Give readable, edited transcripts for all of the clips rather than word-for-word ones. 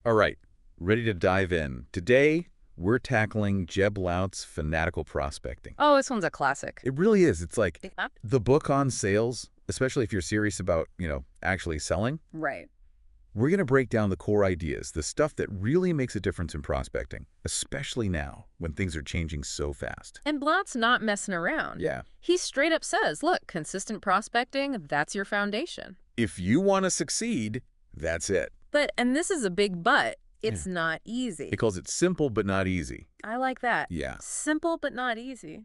All right, ready to dive in. Today, we're tackling Jeb Blount's Fanatical Prospecting. Oh, this one's a classic. It really is. It's like Yeah. the book on sales, especially if you're serious about, actually selling. Right. We're going to break down the core ideas, the stuff that really makes a difference in prospecting, especially now when things are changing so fast. And Blount's not messing around. Yeah. He straight up says, look, consistent prospecting, that's your foundation. If you want to succeed, that's it. But, and this is a big but, it's Yeah. not easy. He calls it simple but not easy. I like that. Yeah. Simple but not easy.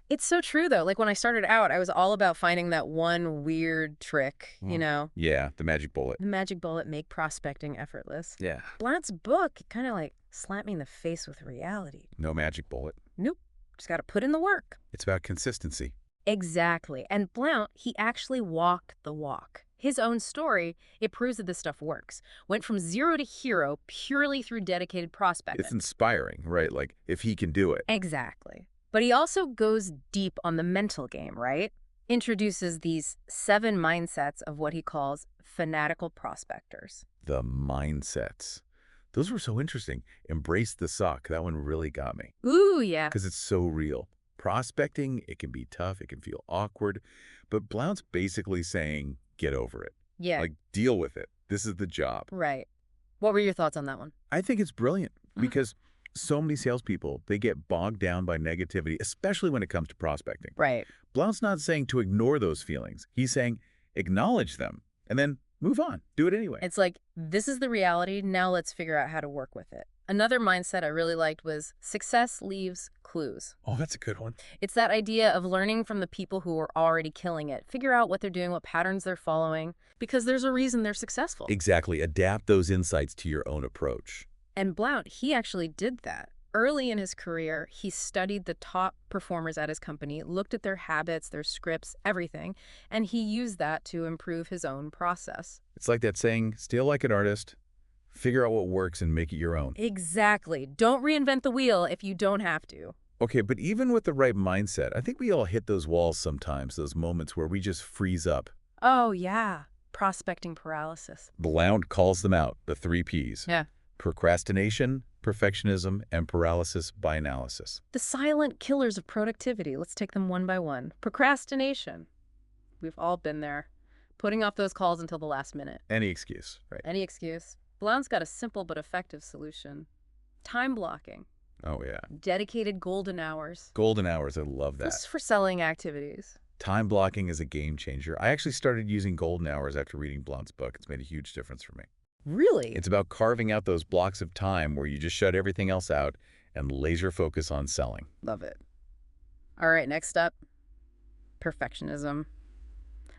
It's so true, though. Like when I started out, I was all about finding that one weird trick, Yeah, the magic bullet. the magic bullet, make prospecting effortless. Yeah. Blount's book kind of like slapped me in the face with reality. No magic bullet. Nope. Just got to put in the work. It's about consistency. Exactly. And Blount, he actually walked the walk. His own story, it proves that this stuff works. Went from zero to hero purely through dedicated prospecting. It's inspiring, right? Like, if he can do it. Exactly. But he also goes deep on the mental game, right? Introduces these 7 mindsets of what he calls fanatical prospectors. The mindsets. Those were so interesting. Embrace the suck. That one really got me. Ooh, yeah. Because it's so real. Prospecting, it can be tough. It can feel awkward. But Blount's basically saying, get over it. Yeah, Like, deal with it. This is the job. right. What were your thoughts on that one? I think it's brilliant because so many salespeople, they get bogged down by negativity, especially when it comes to prospecting. Right. Blount's not saying to ignore those feelings. He's saying acknowledge them and then move on. Do it anyway. It's like, this is the reality, now let's figure out how to work with it. Another mindset I really liked was success leaves clues. Oh, that's a good one. It's that idea of learning from the people who are already killing it. Figure out what they're doing, what patterns they're following, because there's a reason they're successful. Exactly. Adapt those insights to your own approach. And Blount, he actually did that. Early in his career, he studied the top performers at his company, looked at their habits, their scripts, everything, and he used that to improve his own process. It's like that saying, steal like an artist, figure out what works and make it your own. Exactly. Don't reinvent the wheel if you don't have to. Okay, but even with the right mindset, I think we all hit those walls sometimes, those moments where we just freeze up. Oh, yeah. Prospecting paralysis. Blount calls them out, the 3 Ps. Yeah. Procrastination, perfectionism, and paralysis by analysis. The silent killers of productivity. Let's take them one by one. Procrastination. We've all been there. Putting off those calls until the last minute. Any excuse, right? Any excuse. Blount's got a simple but effective solution. Time blocking. Oh, yeah. Dedicated golden hours. Golden hours, I love that. Just for selling activities. Time blocking is a game changer. I actually started using golden hours after reading Blount's book. It's made a huge difference for me. Really? It's about carving out those blocks of time where you just shut everything else out and laser focus on selling. Love it. All right, next up. Perfectionism.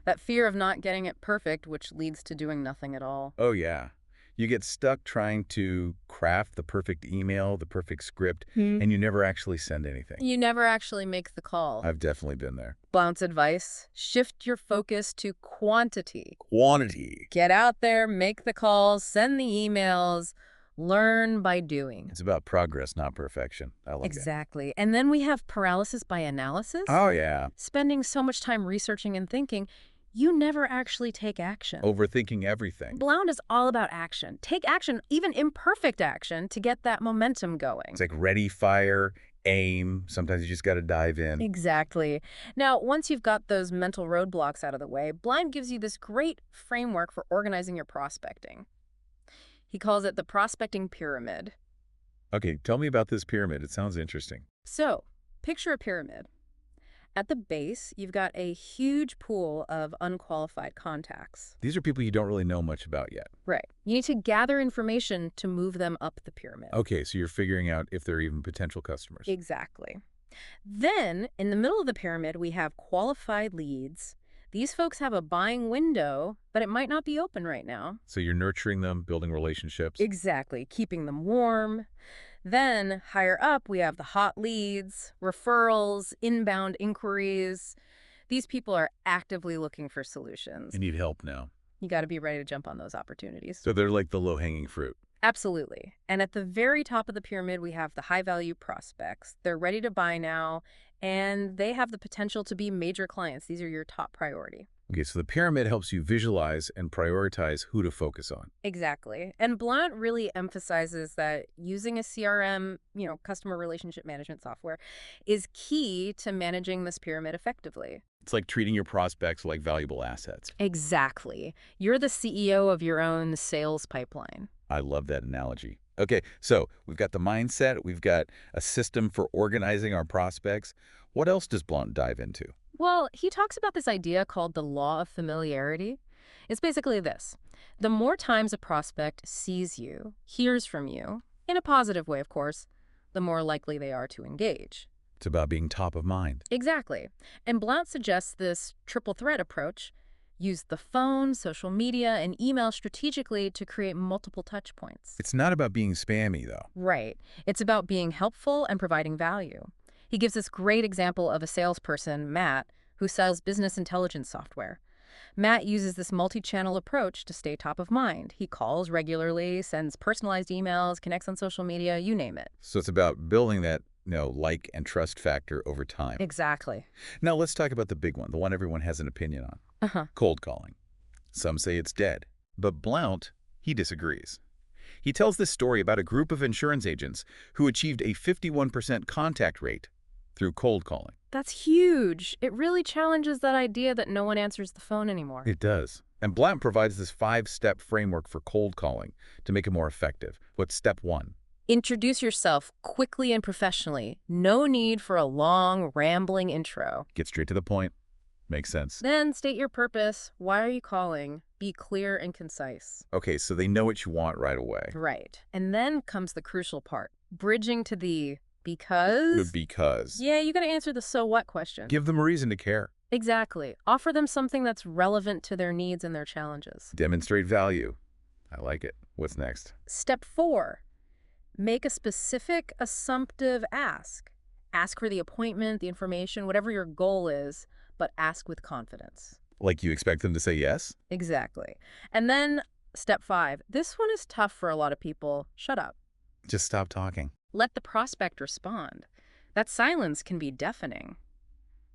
That fear of not getting it perfect, which leads to doing nothing at all. Oh, yeah. You get stuck trying to craft the perfect email, the perfect script, and you never actually send anything. You never actually make the call. I've definitely been there. Blount's advice, shift your focus to quantity. Quantity. Get out there, make the calls, send the emails, learn by doing. It's about progress, not perfection. I like that. Exactly. And then we have paralysis by analysis. Oh, yeah. Spending so much time researching and thinking, you never actually take action. Overthinking everything. Blount is all about action. Take action, even imperfect action, to get that momentum going. It's like ready, fire, aim. Sometimes you just got to dive in. Exactly. Now, once you've got those mental roadblocks out of the way, Blount gives you this great framework for organizing your prospecting. He calls it the prospecting pyramid. Okay, tell me about this pyramid. It sounds interesting. So, picture a pyramid. At the base, you've got a huge pool of unqualified contacts. These are people you don't really know much about yet. Right. You need to gather information to move them up the pyramid. Okay, so you're figuring out if they're even potential customers. Exactly. Then, in the middle of the pyramid, we have qualified leads. These folks have a buying window, but it might not be open right now. So you're nurturing them, building relationships. Exactly. Keeping them warm. Then, higher up, we have the hot leads, referrals, inbound inquiries. These people are actively looking for solutions. You need help now. You got to be ready to jump on those opportunities. So they're like the low-hanging fruit. Absolutely. And at the very top of the pyramid, we have the high-value prospects. They're ready to buy now, and they have the potential to be major clients. These are your top priority. Okay, so the pyramid helps you visualize and prioritize who to focus on. Exactly. And Blunt really emphasizes that using a CRM, customer relationship management software, is key to managing this pyramid effectively. It's like treating your prospects like valuable assets. Exactly. You're the CEO of your own sales pipeline. I love that analogy. Okay, so we've got the mindset, we've got a system for organizing our prospects. What else does Blount dive into? Well, he talks about this idea called the law of familiarity. It's basically this. The more times a prospect sees you, hears from you, in a positive way, of course, the more likely they are to engage. It's about being top of mind. Exactly. And Blount suggests this triple threat approach. Use the phone, social media, and email strategically to create multiple touch points. It's not about being spammy, though. Right. It's about being helpful and providing value. He gives this great example of a salesperson, Matt, who sells business intelligence software. Matt uses this multi-channel approach to stay top of mind. He calls regularly, sends personalized emails, connects on social media, you name it. So it's about building that, like and trust factor over time. Exactly. Now let's talk about the big one, the one everyone has an opinion on. Uh-huh. Cold calling. Some say it's dead. But Blount, he disagrees. He tells this story about a group of insurance agents who achieved a 51% contact rate through cold calling. That's huge. It really challenges that idea that no one answers the phone anymore. It does. And Blount provides this 5-step framework for cold calling to make it more effective. What's step 1? Introduce yourself quickly and professionally. No need for a long, rambling intro. Get straight to the point. Makes sense. Then state your purpose. Why are you calling? Be clear and concise. Okay, so they know what you want right away. Right. And then comes the crucial part. Bridging to the because. Because. Yeah, you got to answer the so what question. Give them a reason to care. Exactly. Offer them something that's relevant to their needs and their challenges. Demonstrate value. I like it. What's next? Step 4. Make a specific, assumptive ask. Ask for the appointment, the information, whatever your goal is, but ask with confidence. Like you expect them to say yes? Exactly. And then step 5. This one is tough for a lot of people. Shut up. Just stop talking. Let the prospect respond. That silence can be deafening.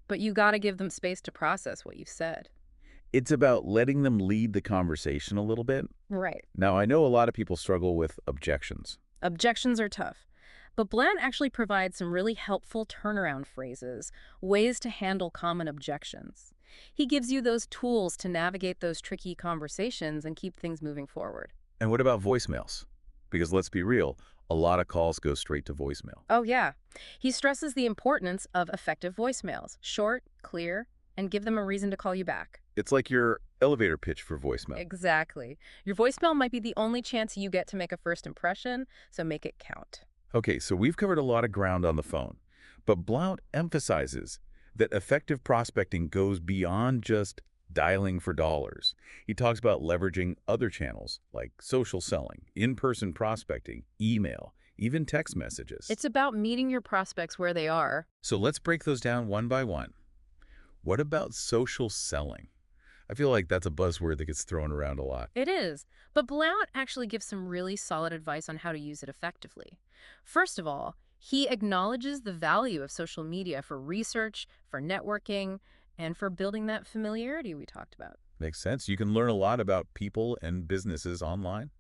But you got to give them space to process what you've said. It's about letting them lead the conversation a little bit. Right. Now, I know a lot of people struggle with objections. Objections are tough. But Blount actually provides some really helpful turnaround phrases, ways to handle common objections. He gives you those tools to navigate those tricky conversations and keep things moving forward. And what about voicemails? Because let's be real, a lot of calls go straight to voicemail. Oh, yeah. He stresses the importance of effective voicemails. Short, clear, and give them a reason to call you back. It's like your elevator pitch for voicemail. Exactly. Your voicemail might be the only chance you get to make a first impression, so make it count. Okay, so we've covered a lot of ground on the phone, but Blount emphasizes that effective prospecting goes beyond just dialing for dollars. He talks about leveraging other channels like social selling, in-person prospecting, email, even text messages. It's about meeting your prospects where they are. So let's break those down one by one. What about social selling? I feel like that's a buzzword that gets thrown around a lot. It is, but Blount actually gives some really solid advice on how to use it effectively. First of all, he acknowledges the value of social media for research, for networking, and for building that familiarity we talked about. Makes sense. You can learn a lot about people and businesses online.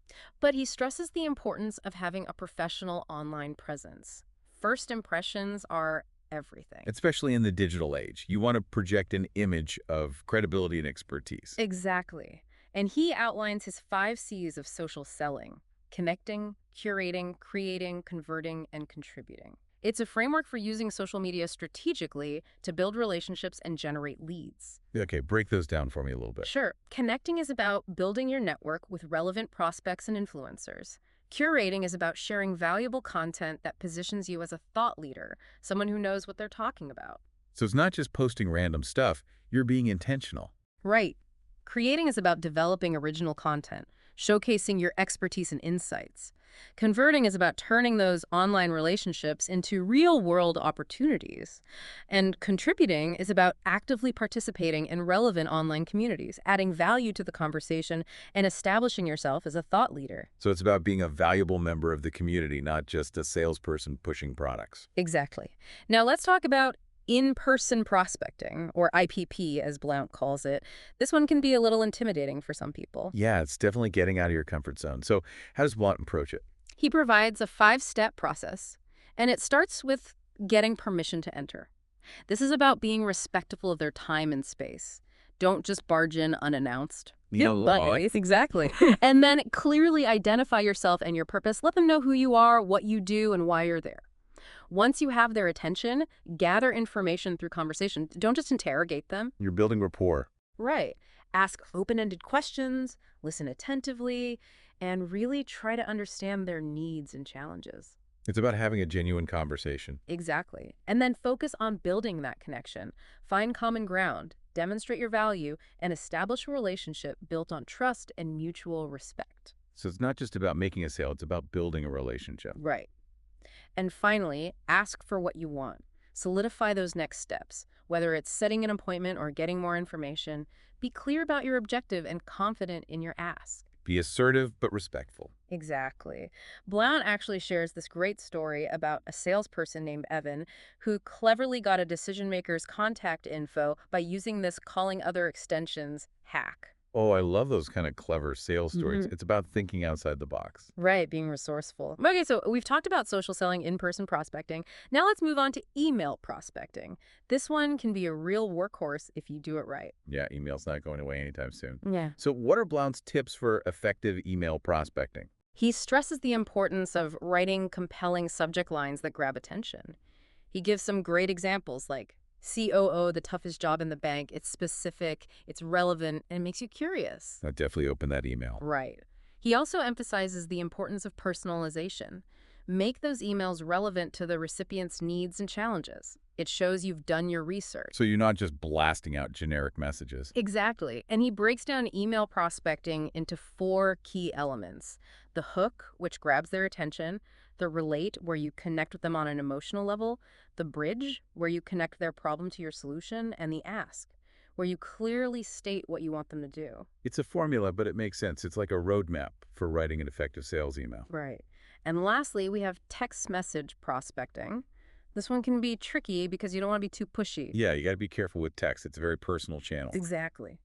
But he stresses the importance of having a professional online presence. First impressions are everything. Especially in the digital age. You want to project an image of credibility and expertise. Exactly. And he outlines his 5 C's of social selling: connecting, curating, creating, converting, and contributing. It's a framework for using social media strategically to build relationships and generate leads. Okay, break those down for me a little bit. Sure. Connecting is about building your network with relevant prospects and influencers. Curating is about sharing valuable content that positions you as a thought leader, someone who knows what they're talking about. So it's not just posting random stuff, you're being intentional. Right. Creating is about developing original content, showcasing your expertise and insights. Converting is about turning those online relationships into real-world opportunities. And contributing is about actively participating in relevant online communities, adding value to the conversation, and establishing yourself as a thought leader. So it's about being a valuable member of the community, not just a salesperson pushing products. Exactly. Now let's talk about in-person prospecting, or IPP as Blount calls it, this one can be a little intimidating for some people. Yeah, it's definitely getting out of your comfort zone. So how does Blunt approach it? He provides a 5-step process, and it starts with getting permission to enter. This is about being respectful of their time and space. Don't just barge in unannounced. Yep, But exactly. And then clearly identify yourself and your purpose. Let them know who you are, what you do, and why you're there. Once you have their attention, gather information through conversation. Don't just interrogate them. You're building rapport. Right. Ask open-ended questions, listen attentively, and really try to understand their needs and challenges. It's about having a genuine conversation. Exactly. And then focus on building that connection. Find common ground, demonstrate your value, and establish a relationship built on trust and mutual respect. So it's not just about making a sale, it's about building a relationship. Right. And finally, ask for what you want. Solidify those next steps. Whether it's setting an appointment or getting more information, be clear about your objective and confident in your ask. Be assertive but respectful. Exactly. Blount actually shares this great story about a salesperson named Evan who cleverly got a decision maker's contact info by using this calling other extensions hack. Oh, I love those kind of clever sales stories. Mhm. It's about thinking outside the box. Right, being resourceful. Okay, so we've talked about social selling, in-person prospecting. Now let's move on to email prospecting. This one can be a real workhorse if you do it right. Yeah, email's not going away anytime soon. Yeah. So what are Blount's tips for effective email prospecting? He stresses the importance of writing compelling subject lines that grab attention. He gives some great examples like COO, the toughest job in the bank. It's specific, it's relevant, and it makes you curious. I'll definitely open that email. Right. He also emphasizes the importance of personalization. Make those emails relevant to the recipient's needs and challenges. It shows you've done your research. So you're not just blasting out generic messages. Exactly. And he breaks down email prospecting into 4 key elements. The hook, which grabs their attention, the relate, where you connect with them on an emotional level, the bridge, where you connect their problem to your solution, and the ask, where you clearly state what you want them to do. It's a formula, but it makes sense. It's like a roadmap for writing an effective sales email. Right. And lastly, we have text message prospecting. This one can be tricky because you don't want to be too pushy. Yeah, you got to be careful with text. It's a very personal channel. Exactly.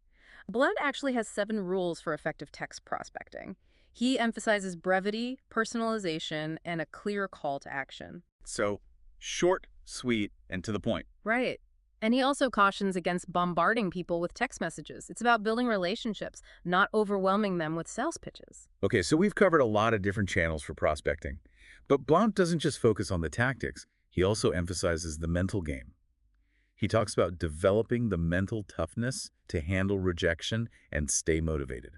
Blount actually has 7 rules for effective text prospecting. He emphasizes brevity, personalization, and a clear call to action. So short, sweet, and to the point. Right. And he also cautions against bombarding people with text messages. It's about building relationships, not overwhelming them with sales pitches. Okay, so we've covered a lot of different channels for prospecting. But Blount doesn't just focus on the tactics. He also emphasizes the mental game. He talks about developing the mental toughness to handle rejection and stay motivated.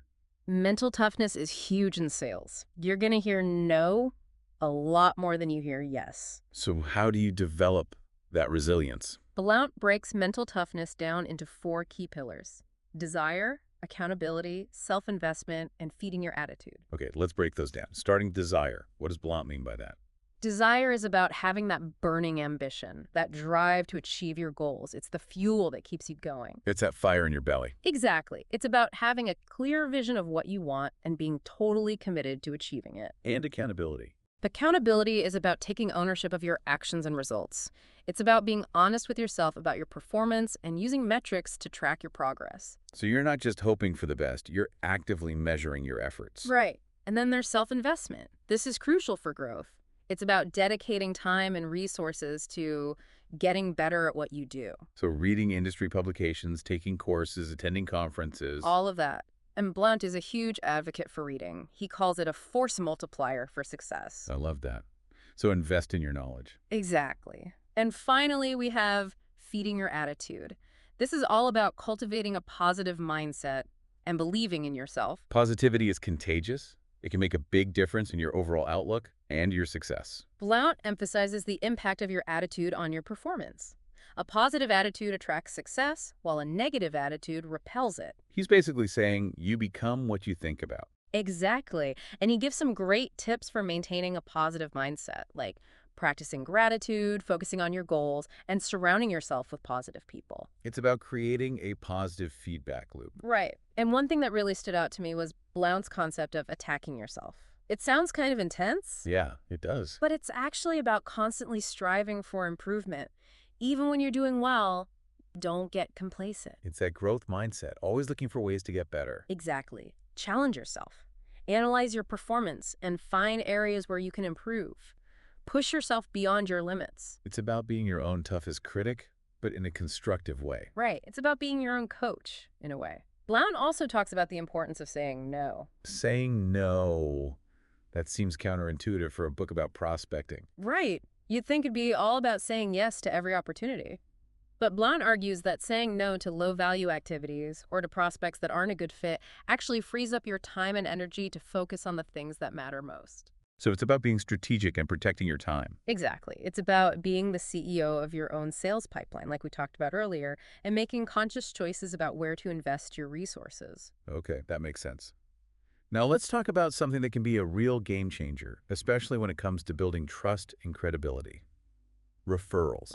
Mental toughness is huge in sales. You're going to hear no a lot more than you hear yes. So how do you develop that resilience? Blount breaks mental toughness down into 4 key pillars: desire, accountability, self-investment, and feeding your attitude. Okay, let's break those down. Starting desire. What does Blount mean by that? Desire is about having that burning ambition, that drive to achieve your goals. It's the fuel that keeps you going. It's that fire in your belly. Exactly. It's about having a clear vision of what you want and being totally committed to achieving it. And accountability. Accountability is about taking ownership of your actions and results. It's about being honest with yourself about your performance and using metrics to track your progress. So you're not just hoping for the best, you're actively measuring your efforts. Right. And then there's self-investment. This is crucial for growth. It's about dedicating time and resources to getting better at what you do. So reading industry publications, taking courses, attending conferences. All of that. And Blount is a huge advocate for reading. He calls it a force multiplier for success. I love that. So invest in your knowledge. Exactly. And finally, we have feeding your attitude. This is all about cultivating a positive mindset and believing in yourself. Positivity is contagious. It can make a big difference in your overall outlook and your success. Blount emphasizes the impact of your attitude on your performance. A positive attitude attracts success, while a negative attitude repels it. He's basically saying you become what you think about. Exactly. And he gives some great tips for maintaining a positive mindset, like practicing gratitude, focusing on your goals, and surrounding yourself with positive people. It's about creating a positive feedback loop. Right. And one thing that really stood out to me was Blount's concept of attacking yourself. It sounds kind of intense, Yeah, it does. but it's actually about constantly striving for improvement. Even when you're doing well, don't get complacent. It's that growth mindset, always looking for ways to get better. Exactly. Challenge yourself. Analyze your performance and find areas where you can improve. Push yourself beyond your limits. It's about being your own toughest critic, but in a constructive way. Right. It's about being your own coach, in a way. Blount also talks about the importance of saying no. Saying no, that seems counterintuitive for a book about prospecting. Right. You'd think it'd be all about saying yes to every opportunity. But Blount argues that saying no to low-value activities or to prospects that aren't a good fit actually frees up your time and energy to focus on the things that matter most. So it's about being strategic and protecting your time. Exactly. It's about being the CEO of your own sales pipeline, like we talked about earlier, and making conscious choices about where to invest your resources. Okay, that makes sense. Now let's talk about something that can be a real game changer, especially when it comes to building trust and credibility. Referrals.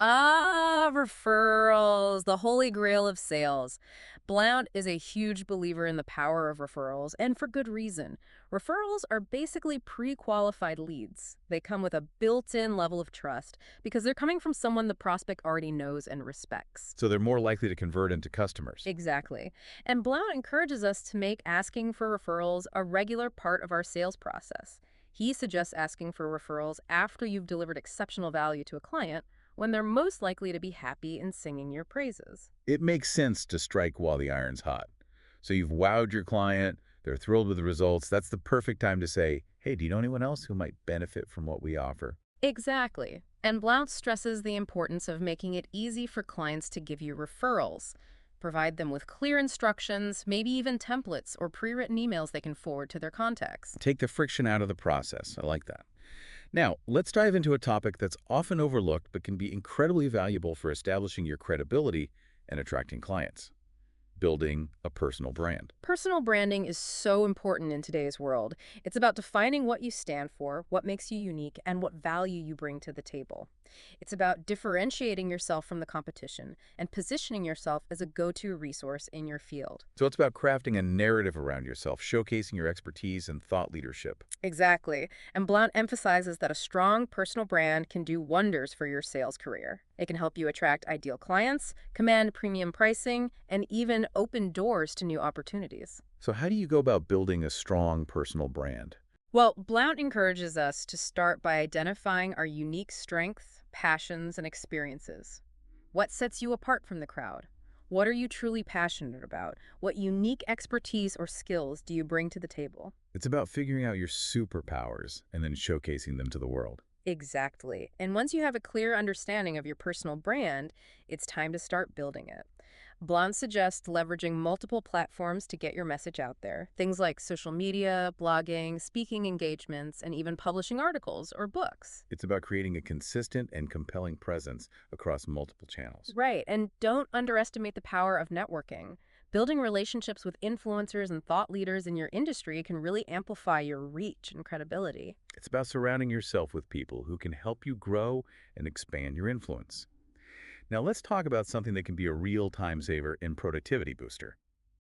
Referrals, the holy grail of sales. Blount is a huge believer in the power of referrals, and for good reason. Referrals are basically pre-qualified leads. They come with a built-in level of trust because they're coming from someone the prospect already knows and respects. So they're more likely to convert into customers. Exactly. And Blount encourages us to make asking for referrals a regular part of our sales process. He suggests asking for referrals after you've delivered exceptional value to a client when they're most likely to be happy and singing your praises. It makes sense to strike while the iron's hot. So you've wowed your client, they're thrilled with the results. That's the perfect time to say, hey, do you know anyone else who might benefit from what we offer? Exactly. And Blount stresses the importance of making it easy for clients to give you referrals. Provide them with clear instructions, maybe even templates or pre-written emails they can forward to their contacts. Take the friction out of the process. I like that. Now, let's dive into a topic that's often overlooked but can be incredibly valuable for establishing your credibility and attracting clients. Building a personal brand. Personal branding is so important in today's world. It's about defining what you stand for, what makes you unique, and what value you bring to the table. It's about differentiating yourself from the competition and positioning yourself as a go-to resource in your field. So it's about crafting a narrative around yourself, showcasing your expertise and thought leadership. Exactly. And Blount emphasizes that a strong personal brand can do wonders for your sales career. It can help you attract ideal clients, command premium pricing, and even open doors to new opportunities. So how do you go about building a strong personal brand? Well, Blount encourages us to start by identifying our unique strengths, passions, and experiences. What sets you apart from the crowd? What are you truly passionate about? What unique expertise or skills do you bring to the table? It's about figuring out your superpowers and then showcasing them to the world. Exactly. And once you have a clear understanding of your personal brand, it's time to start building it. Blount suggests leveraging multiple platforms to get your message out there. Things like social media, blogging, speaking engagements, and even publishing articles or books. It's about creating a consistent and compelling presence across multiple channels. Right, and don't underestimate the power of networking. Building relationships with influencers and thought leaders in your industry can really amplify your reach and credibility. It's about surrounding yourself with people who can help you grow and expand your influence. Now let's talk about something that can be a real time saver and productivity booster.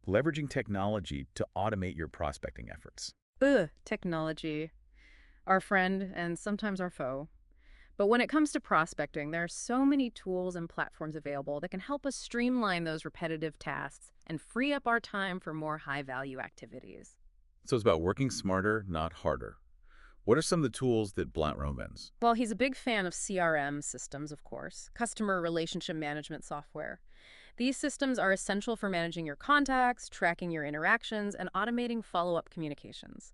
Leveraging technology to automate your prospecting efforts. Technology. Our friend and sometimes our foe. But when it comes to prospecting, there are so many tools and platforms available that can help us streamline those repetitive tasks and free up our time for more high-value activities. So it's about working smarter, not harder. What are some of the tools that Blount recommends? Well, he's a big fan of CRM systems, of course, customer relationship management software. These systems are essential for managing your contacts, tracking your interactions, and automating follow-up communications.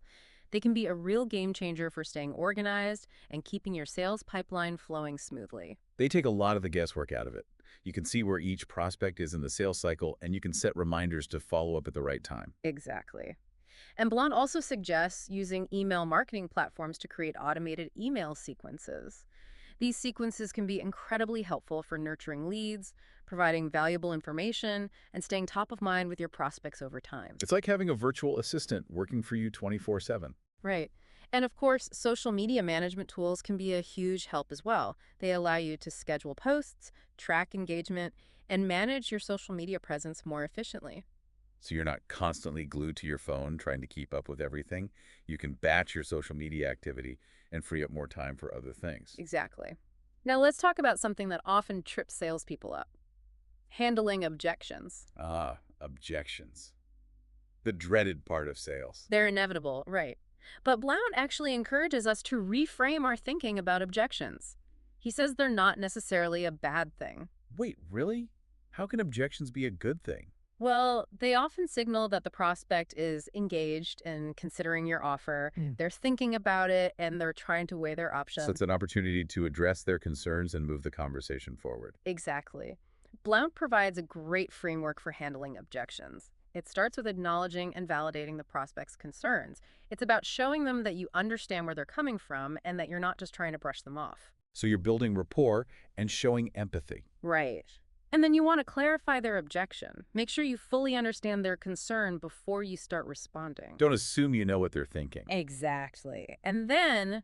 They can be a real game changer for staying organized and keeping your sales pipeline flowing smoothly. They take a lot of the guesswork out of it. You can see where each prospect is in the sales cycle, and you can set reminders to follow up at the right time. Exactly. And Blount also suggests using email marketing platforms to create automated email sequences. These sequences can be incredibly helpful for nurturing leads, providing valuable information, and staying top of mind with your prospects over time. It's like having a virtual assistant working for you 24/7. Right. And of course, social media management tools can be a huge help as well. They allow you to schedule posts, track engagement, and manage your social media presence more efficiently. So you're not constantly glued to your phone trying to keep up with everything. You can batch your social media activity and free up more time for other things. Exactly. Now let's talk about something that often trips salespeople up: handling objections. Objections. The dreaded part of sales. They're inevitable, right? But Blount actually encourages us to reframe our thinking about objections. He says they're not necessarily a bad thing. Wait, really? How can objections be a good thing? Well, they often signal that the prospect is engaged in considering your offer. They're thinking about it and they're trying to weigh their So options. it's an opportunity to address their concerns and move the conversation forward. Exactly. Blount provides a great framework for handling objections. It starts with acknowledging and validating the prospect's concerns. It's about showing them that you understand where they're coming from and that you're not just trying to brush them off. So you're building rapport and showing empathy. Right. And then you want to clarify their objection. Make sure you fully understand their concern before you start responding. Don't assume you know what they're thinking. Exactly. And then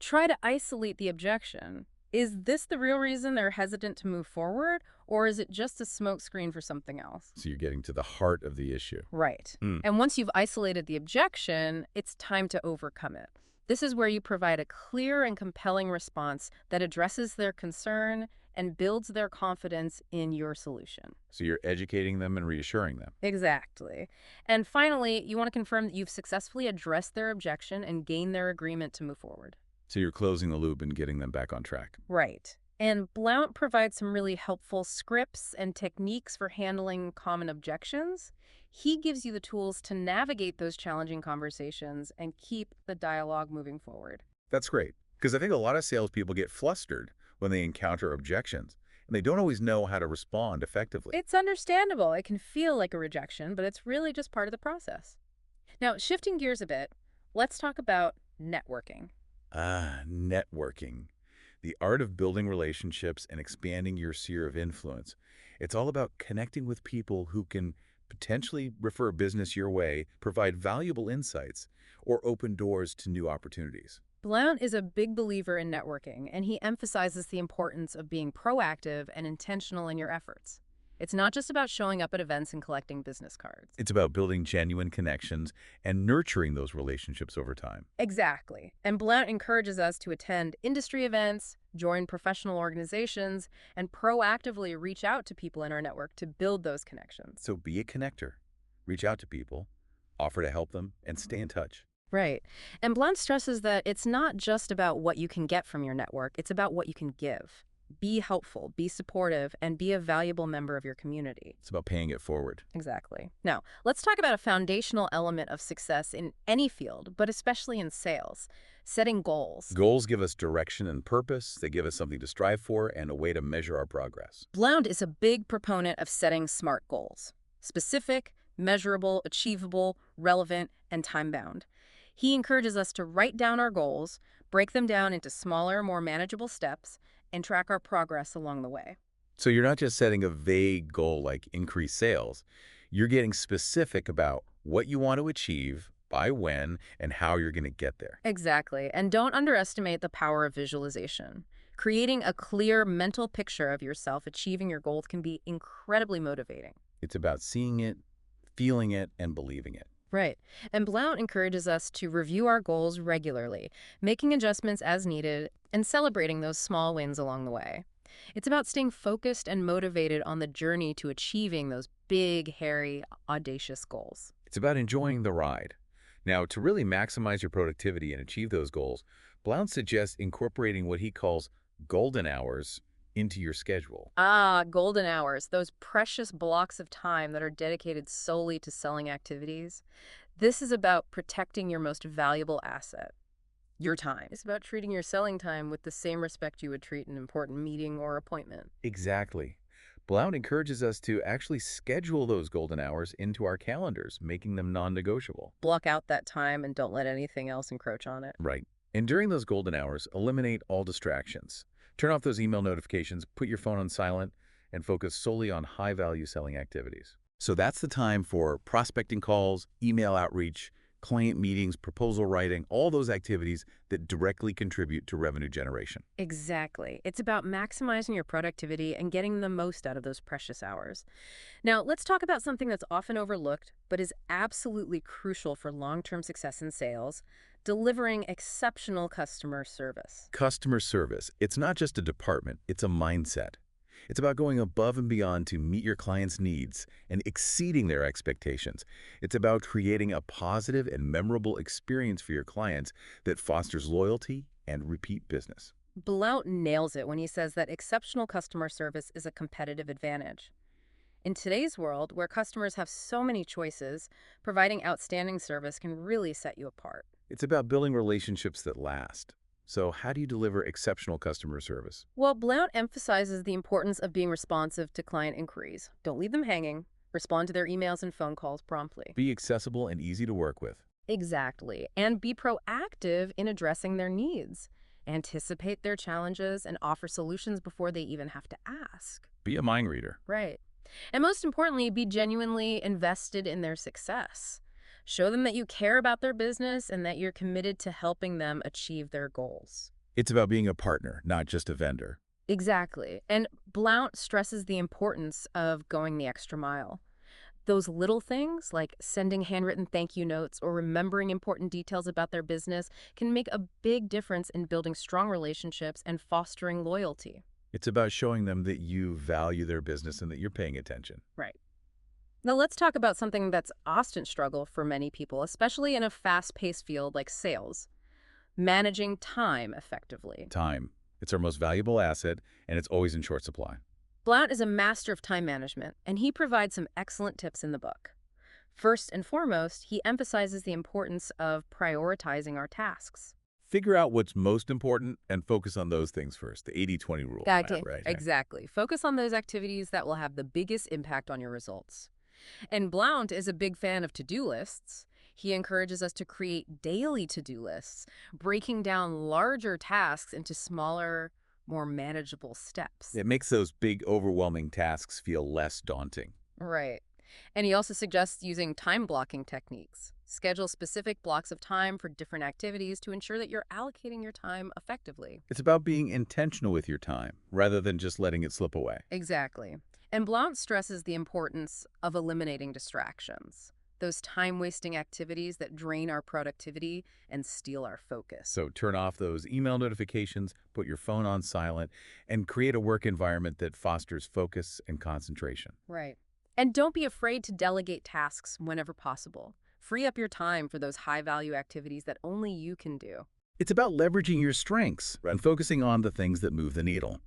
try to isolate the objection. Is this the real reason they're hesitant to move forward, or is it just a smokescreen for something else? So you're getting to the heart of the issue. Right. Mm. And once you've isolated the objection, it's time to overcome it. This is where you provide a clear and compelling response that addresses their concern and builds their confidence in your solution. So you're educating them and reassuring them. Exactly. And finally, you want to confirm that you've successfully addressed their objection and gained their agreement to move forward. So you're closing the loop and getting them back on track. Right. And Blount provides some really helpful scripts and techniques for handling common objections. He gives you the tools to navigate those challenging conversations and keep the dialogue moving forward. That's great. Because I think a lot of salespeople get flustered when they encounter objections, and they don't always know how to respond effectively. It's understandable. It can feel like a rejection, but it's really just part of the process. Now, shifting gears a bit, let's talk about networking. Networking. The art of building relationships and expanding your sphere of influence. It's all about connecting with people who can potentially refer business your way, provide valuable insights, or open doors to new opportunities. Blount is a big believer in networking, and he emphasizes the importance of being proactive and intentional in your efforts. It's not just about showing up at events and collecting business cards. It's about building genuine connections and nurturing those relationships over time. Exactly. And Blount encourages us to attend industry events, join professional organizations, and proactively reach out to people in our network to build those connections. So be a connector. Reach out to people, offer to help them, and stay in touch. Right. And Blount stresses that it's not just about what you can get from your network, it's about what you can give. Be helpful, be supportive, and be a valuable member of your community. It's about paying it forward. Exactly. Now, let's talk about a foundational element of success in any field, but especially in sales: setting goals. Goals give us direction and purpose. They give us something to strive for and a way to measure our progress. Blount is a big proponent of setting SMART goals: specific, measurable, achievable, relevant, and time-bound. He encourages us to write down our goals, break them down into smaller, more manageable steps, and track our progress along the way. So you're not just setting a vague goal like increase sales. You're getting specific about what you want to achieve, by when, and how you're going to get there. Exactly. And don't underestimate the power of visualization. Creating a clear mental picture of yourself achieving your goals can be incredibly motivating. It's about seeing it, feeling it, and believing it. Right. And Blount encourages us to review our goals regularly, making adjustments as needed, and celebrating those small wins along the way. It's about staying focused and motivated on the journey to achieving those big, hairy, audacious goals. It's about enjoying the ride. Now, to really maximize your productivity and achieve those goals, Blount suggests incorporating what he calls golden hours into your schedule. Golden hours, those precious blocks of time that are dedicated solely to selling activities. This is about protecting your most valuable asset, your time. It's about treating your selling time with the same respect you would treat an important meeting or appointment. Exactly. Blount encourages us to actually schedule those golden hours into our calendars, making them non-negotiable. Block out that time and don't let anything else encroach on it. Right. And during those golden hours, eliminate all distractions. Turn off those email notifications, put your phone on silent, and focus solely on high-value selling activities. So that's the time for prospecting calls, email outreach, client meetings, proposal writing, all those activities that directly contribute to revenue generation. Exactly. It's about maximizing your productivity and getting the most out of those precious hours. Now, let's talk about something that's often overlooked, but is absolutely crucial for long-term success in sales: delivering exceptional customer service. Customer service, it's not just a department, it's a mindset. It's about going above and beyond to meet your clients' needs and exceeding their expectations. It's about creating a positive and memorable experience for your clients that fosters loyalty and repeat business. Blount nails it when he says that exceptional customer service is a competitive advantage. In today's world, where customers have so many choices, providing outstanding service can really set you apart. It's about building relationships that last. So how do you deliver exceptional customer service? Well, Blount emphasizes the importance of being responsive to client inquiries. Don't leave them hanging. Respond to their emails and phone calls promptly. Be accessible and easy to work with. Exactly. And be proactive in addressing their needs. Anticipate their challenges and offer solutions before they even have to ask. Be a mind reader. Right. And most importantly, be genuinely invested in their success. Show them that you care about their business and that you're committed to helping them achieve their goals. It's about being a partner, not just a vendor. Exactly. And Blount stresses the importance of going the extra mile. Those little things, like sending handwritten thank you notes or remembering important details about their business, can make a big difference in building strong relationships and fostering loyalty. It's about showing them that you value their business and that you're paying attention. Right. Now let's talk about something that's often struggle for many people, especially in a fast-paced field like sales: managing time effectively. Time. It's our most valuable asset, and it's always in short supply. Blount is a master of time management, and he provides some excellent tips in the book. First and foremost, he emphasizes the importance of prioritizing our tasks. Figure out what's most important and focus on those things first. The 80-20 rule. Exactly. Right? Exactly. Focus on those activities that will have the biggest impact on your results. And Blount is a big fan of to-do lists. He encourages us to create daily to-do lists, breaking down larger tasks into smaller, more manageable steps. It makes those big, overwhelming tasks feel less daunting. Right. And he also suggests using time blocking techniques. Schedule specific blocks of time for different activities to ensure that you're allocating your time effectively. It's about being intentional with your time rather than just letting it slip away. Exactly. And Blount stresses the importance of eliminating distractions, those time-wasting activities that drain our productivity and steal our focus. So turn off those email notifications, put your phone on silent, and create a work environment that fosters focus and concentration. Right. And don't be afraid to delegate tasks whenever possible. Free up your time for those high-value activities that only you can do. It's about leveraging your strengths and focusing on the things that move the needle.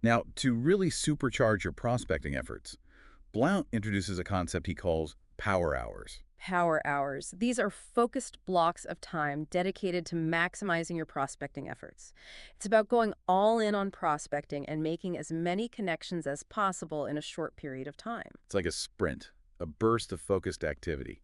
Now, to really supercharge your prospecting efforts, Blount introduces a concept he calls power hours. Power hours. These are focused blocks of time dedicated to maximizing your prospecting efforts. It's about going all in on prospecting and making as many connections as possible in a short period of time. It's like a sprint, a burst of focused activity.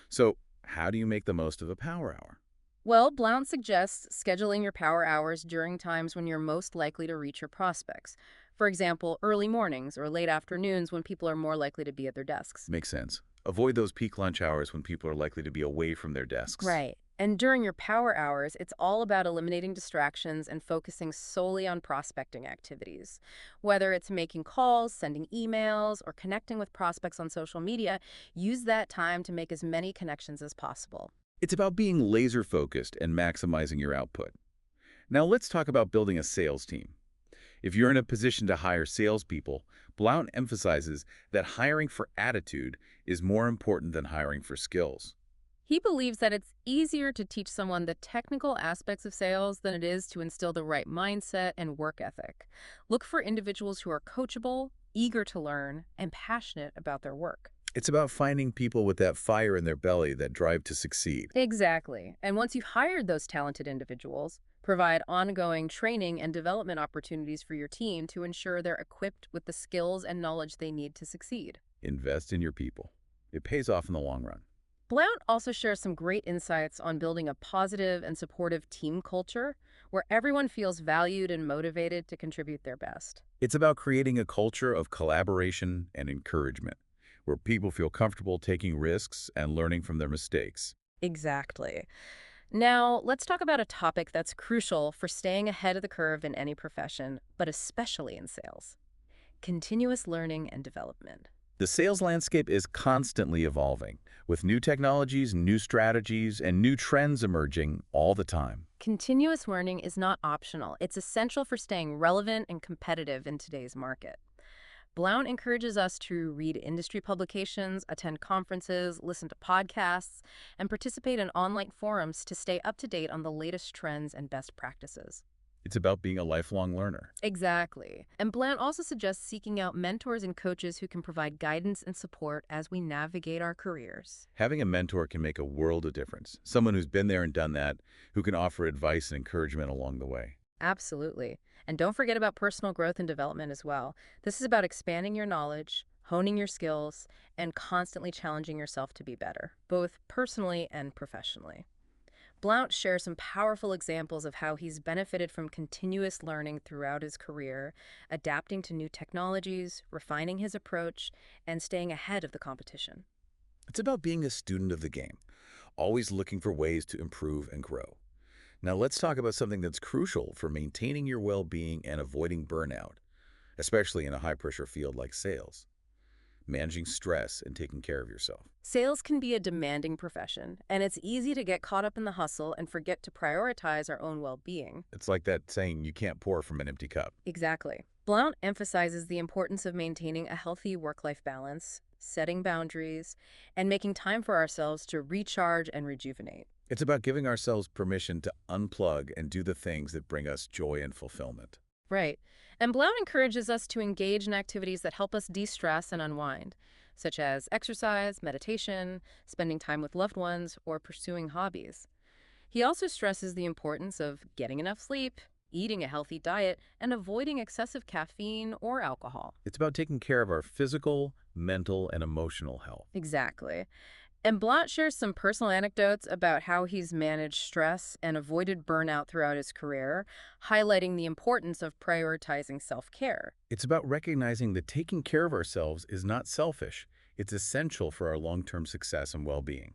So how do you make the most of a power hour? Well, Blount suggests scheduling your power hours during times when you're most likely to reach your prospects. For example, early mornings or late afternoons when people are more likely to be at their desks. Makes sense. Avoid those peak lunch hours when people are likely to be away from their desks. Right. And during your power hours, it's all about eliminating distractions and focusing solely on prospecting activities. Whether it's making calls, sending emails, or connecting with prospects on social media, use that time to make as many connections as possible. It's about being laser-focused and maximizing your output. Now let's talk about building a sales team. If you're in a position to hire salespeople, Blount emphasizes that hiring for attitude is more important than hiring for skills. He believes that it's easier to teach someone the technical aspects of sales than it is to instill the right mindset and work ethic. Look for individuals who are coachable, eager to learn, and passionate about their work. It's about finding people with that fire in their belly, that drive to succeed. Exactly. And once you've hired those talented individuals, provide ongoing training and development opportunities for your team to ensure they're equipped with the skills and knowledge they need to succeed. Invest in your people. It pays off in the long run. Blount also shares some great insights on building a positive and supportive team culture where everyone feels valued and motivated to contribute their best. It's about creating a culture of collaboration and encouragement, where people feel comfortable taking risks and learning from their mistakes. Exactly. Now, let's talk about a topic that's crucial for staying ahead of the curve in any profession, but especially in sales: continuous learning and development. The sales landscape is constantly evolving, with new technologies, new strategies, and new trends emerging all the time. Continuous learning is not optional. It's essential for staying relevant and competitive in today's market. Blount encourages us to read industry publications, attend conferences, listen to podcasts, and participate in online forums to stay up to date on the latest trends and best practices. It's about being a lifelong learner. Exactly. And Blount also suggests seeking out mentors and coaches who can provide guidance and support as we navigate our careers. Having a mentor can make a world of difference. Someone who's been there and done that, who can offer advice and encouragement along the way. Absolutely. And don't forget about personal growth and development as well. This is about expanding your knowledge, honing your skills, and constantly challenging yourself to be better, both personally and professionally. Blount shares some powerful examples of how he's benefited from continuous learning throughout his career, adapting to new technologies, refining his approach, and staying ahead of the competition. It's about being a student of the game, always looking for ways to improve and grow. Now let's talk about something that's crucial for maintaining your well-being and avoiding burnout, especially in a high-pressure field like sales. Managing stress and taking care of yourself. Sales can be a demanding profession, and it's easy to get caught up in the hustle and forget to prioritize our own well-being. It's like that saying, you can't pour from an empty cup. Exactly. Blount emphasizes the importance of maintaining a healthy work-life balance, setting boundaries, and making time for ourselves to recharge and rejuvenate. It's about giving ourselves permission to unplug and do the things that bring us joy and fulfillment. Right. And Blount encourages us to engage in activities that help us de-stress and unwind, such as exercise, meditation, spending time with loved ones, or pursuing hobbies. He also stresses the importance of getting enough sleep, eating a healthy diet, and avoiding excessive caffeine or alcohol. It's about taking care of our physical, mental, and emotional health. Exactly. And Blount shares some personal anecdotes about how he's managed stress and avoided burnout throughout his career, highlighting the importance of prioritizing self-care. It's about recognizing that taking care of ourselves is not selfish. It's essential for our long-term success and well-being.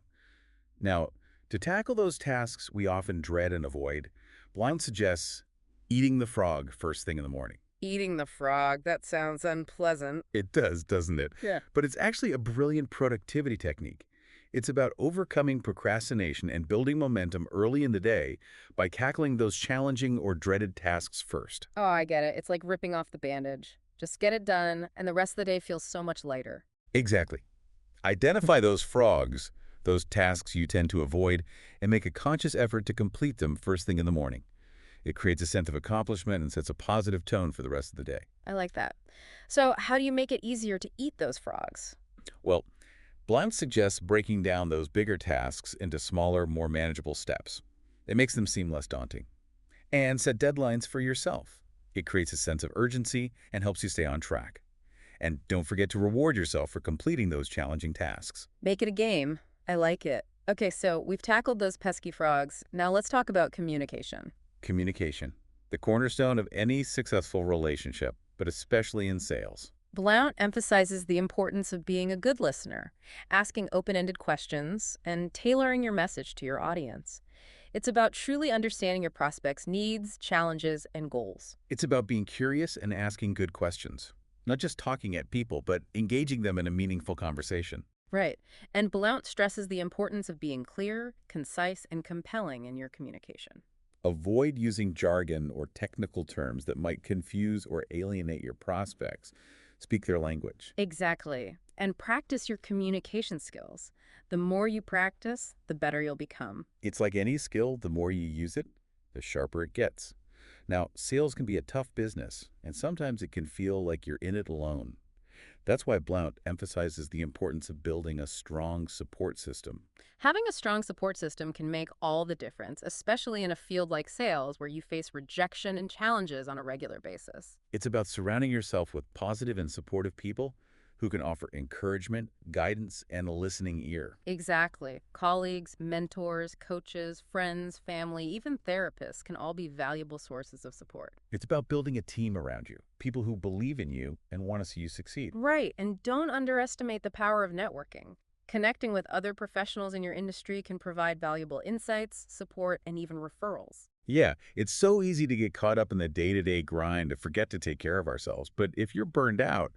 Now, to tackle those tasks we often dread and avoid, Blount suggests eating the frog first thing in the morning. Eating the frog, that sounds unpleasant. It does, doesn't it? Yeah. But it's actually a brilliant productivity technique. It's about overcoming procrastination and building momentum early in the day by tackling those challenging or dreaded tasks first. Oh, I get it. It's like ripping off the bandage. Just get it done, and the rest of the day feels so much lighter. Exactly. Identify those frogs, those tasks you tend to avoid, and make a conscious effort to complete them first thing in the morning. It creates a sense of accomplishment and sets a positive tone for the rest of the day. I like that. So, how do you make it easier to eat those frogs? Well, Blount suggests breaking down those bigger tasks into smaller, more manageable steps. It makes them seem less daunting. And set deadlines for yourself. It creates a sense of urgency and helps you stay on track. And don't forget to reward yourself for completing those challenging tasks. Make it a game. I like it. Okay, so we've tackled those pesky frogs. Now let's talk about communication. Communication, the cornerstone of any successful relationship, but especially in sales. Blount emphasizes the importance of being a good listener, asking open-ended questions, and tailoring your message to your audience. It's about truly understanding your prospects' needs, challenges, and goals. It's about being curious and asking good questions. Not just talking at people, but engaging them in a meaningful conversation. Right. And Blount stresses the importance of being clear, concise, and compelling in your communication. Avoid using jargon or technical terms that might confuse or alienate your prospects. Speak their language. Exactly. And practice your communication skills. The more you practice, the better you'll become. It's like any skill, the more you use it, the sharper it gets. Now, sales can be a tough business, and sometimes it can feel like you're in it alone. That's why Blount emphasizes the importance of building a strong support system. Having a strong support system can make all the difference, especially in a field like sales where you face rejection and challenges on a regular basis. It's about surrounding yourself with positive and supportive people who can offer encouragement, guidance, and a listening ear. Exactly. Colleagues, mentors, coaches, friends, family, even therapists can all be valuable sources of support. It's about building a team around you, people who believe in you and want to see you succeed. Right, and don't underestimate the power of networking. Connecting with other professionals in your industry can provide valuable insights, support, and even referrals. Yeah, it's so easy to get caught up in the day-to-day grind to forget to take care of ourselves. But if you're burned out,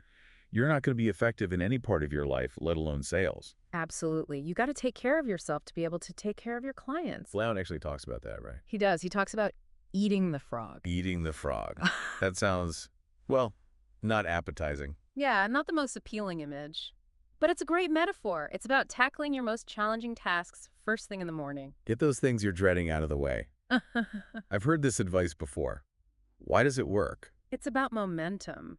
you're not going to be effective in any part of your life, let alone sales. Absolutely. You got to take care of yourself to be able to take care of your clients. Blount actually talks about that, right? He does. He talks about eating the frog. Eating the frog. That sounds, well, not appetizing. Yeah, not the most appealing image. But it's a great metaphor. It's about tackling your most challenging tasks first thing in the morning. Get those things you're dreading out of the way. I've heard this advice before. Why does it work? It's about momentum.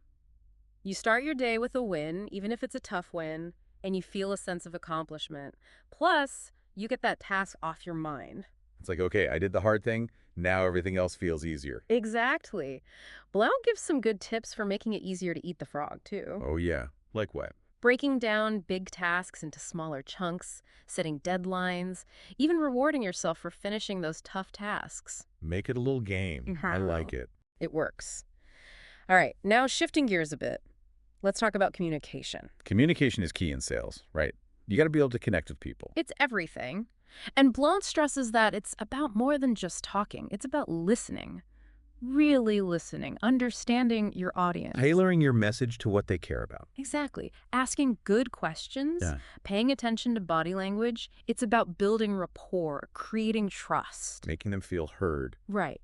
You start your day with a win, even if it's a tough win, and you feel a sense of accomplishment. Plus, you get that task off your mind. It's like, okay, I did the hard thing. Now everything else feels easier. Exactly. Blount gives some good tips for making it easier to eat the frog, too. Oh, yeah. Like what? Breaking down big tasks into smaller chunks, setting deadlines, even rewarding yourself for finishing those tough tasks. Make it a little game. I like it. It works. All right, now shifting gears a bit. Let's talk about communication. Communication is key in sales, right? You got to be able to connect with people. It's everything. And Blount stresses that it's about more than just talking. It's about listening. Really listening, understanding your audience. Tailoring your message to what they care about. Exactly. Asking good questions, paying attention to body language. It's about building rapport, creating trust. Making them feel heard. Right.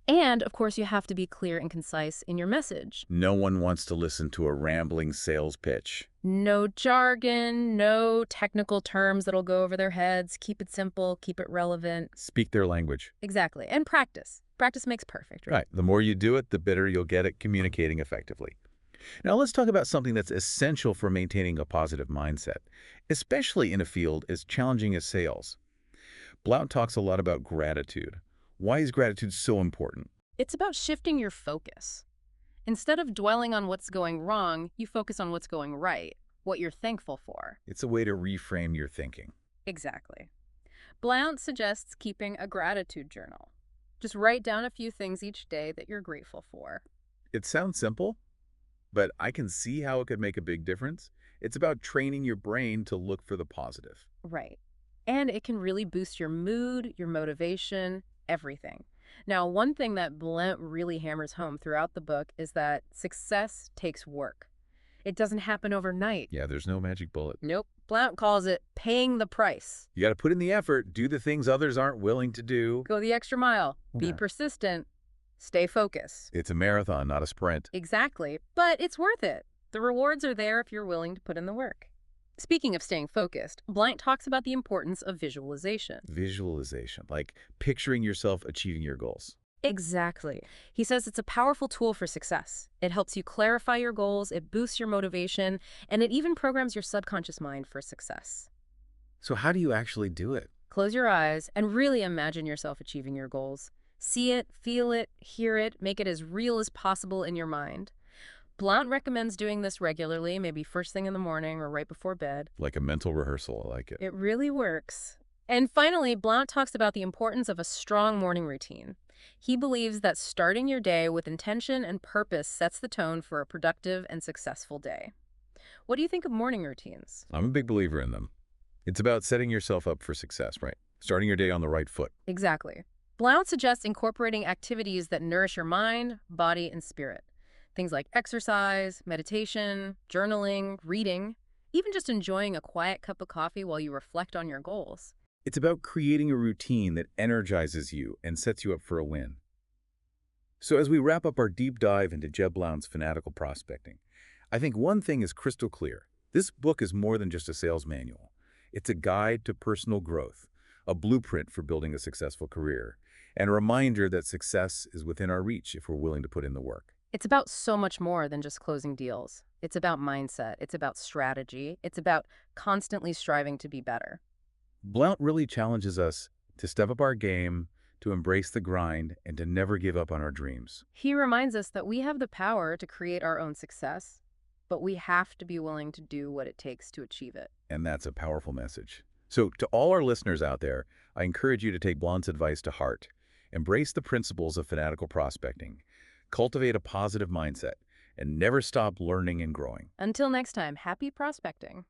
And, of course, you have to be clear and concise in your message. No one wants to listen to a rambling sales pitch. No jargon, no technical terms that'll go over their heads. Keep it simple, keep it relevant. Speak their language. Exactly. And practice. Practice makes perfect, right? Right. The more you do it, the better you'll get at communicating effectively. Now let's talk about something that's essential for maintaining a positive mindset, especially in a field as challenging as sales. Blount talks a lot about gratitude. Why is gratitude so important? It's about shifting your focus. Instead of dwelling on what's going wrong, you focus on what's going right, what you're thankful for. It's a way to reframe your thinking. Exactly. Blount suggests keeping a gratitude journal. Just write down a few things each day that you're grateful for. It sounds simple, but I can see how it could make a big difference. It's about training your brain to look for the positive. Right. And it can really boost your mood, your motivation, everything. Now, one thing that Blount really hammers home throughout the book is that success takes work. It doesn't happen overnight. Yeah, there's no magic bullet. Nope. Blount calls it paying the price. You got to put in the effort, do the things others aren't willing to do. Go the extra mile. Be persistent. Stay focused. It's a marathon, not a sprint. Exactly. But it's worth it. The rewards are there if you're willing to put in the work. Speaking of staying focused, Blount talks about the importance of visualization. Visualization, like picturing yourself achieving your goals. Exactly. He says it's a powerful tool for success. It helps you clarify your goals, it boosts your motivation, and it even programs your subconscious mind for success. So how do you actually do it? Close your eyes and really imagine yourself achieving your goals. See it, feel it, hear it, make it as real as possible in your mind. Blount recommends doing this regularly, maybe first thing in the morning or right before bed. Like a mental rehearsal, I like it. It really works. And finally, Blount talks about the importance of a strong morning routine. He believes that starting your day with intention and purpose sets the tone for a productive and successful day. What do you think of morning routines? I'm a big believer in them. It's about setting yourself up for success, right? Starting your day on the right foot. Exactly. Blount suggests incorporating activities that nourish your mind, body, and spirit. Things like exercise, meditation, journaling, reading, even just enjoying a quiet cup of coffee while you reflect on your goals. It's about creating a routine that energizes you and sets you up for a win. So as we wrap up our deep dive into Jeb Blount's Fanatical Prospecting, I think one thing is crystal clear. This book is more than just a sales manual. It's a guide to personal growth, a blueprint for building a successful career, and a reminder that success is within our reach if we're willing to put in the work. It's about so much more than just closing deals. It's about mindset. It's about strategy. It's about constantly striving to be better. Blount really challenges us to step up our game, to embrace the grind, and to never give up on our dreams. He reminds us that we have the power to create our own success, but we have to be willing to do what it takes to achieve it. And that's a powerful message. So to all our listeners out there, I encourage you to take Blount's advice to heart. Embrace the principles of fanatical prospecting. Cultivate a positive mindset, and never stop learning and growing. Until next time, happy prospecting.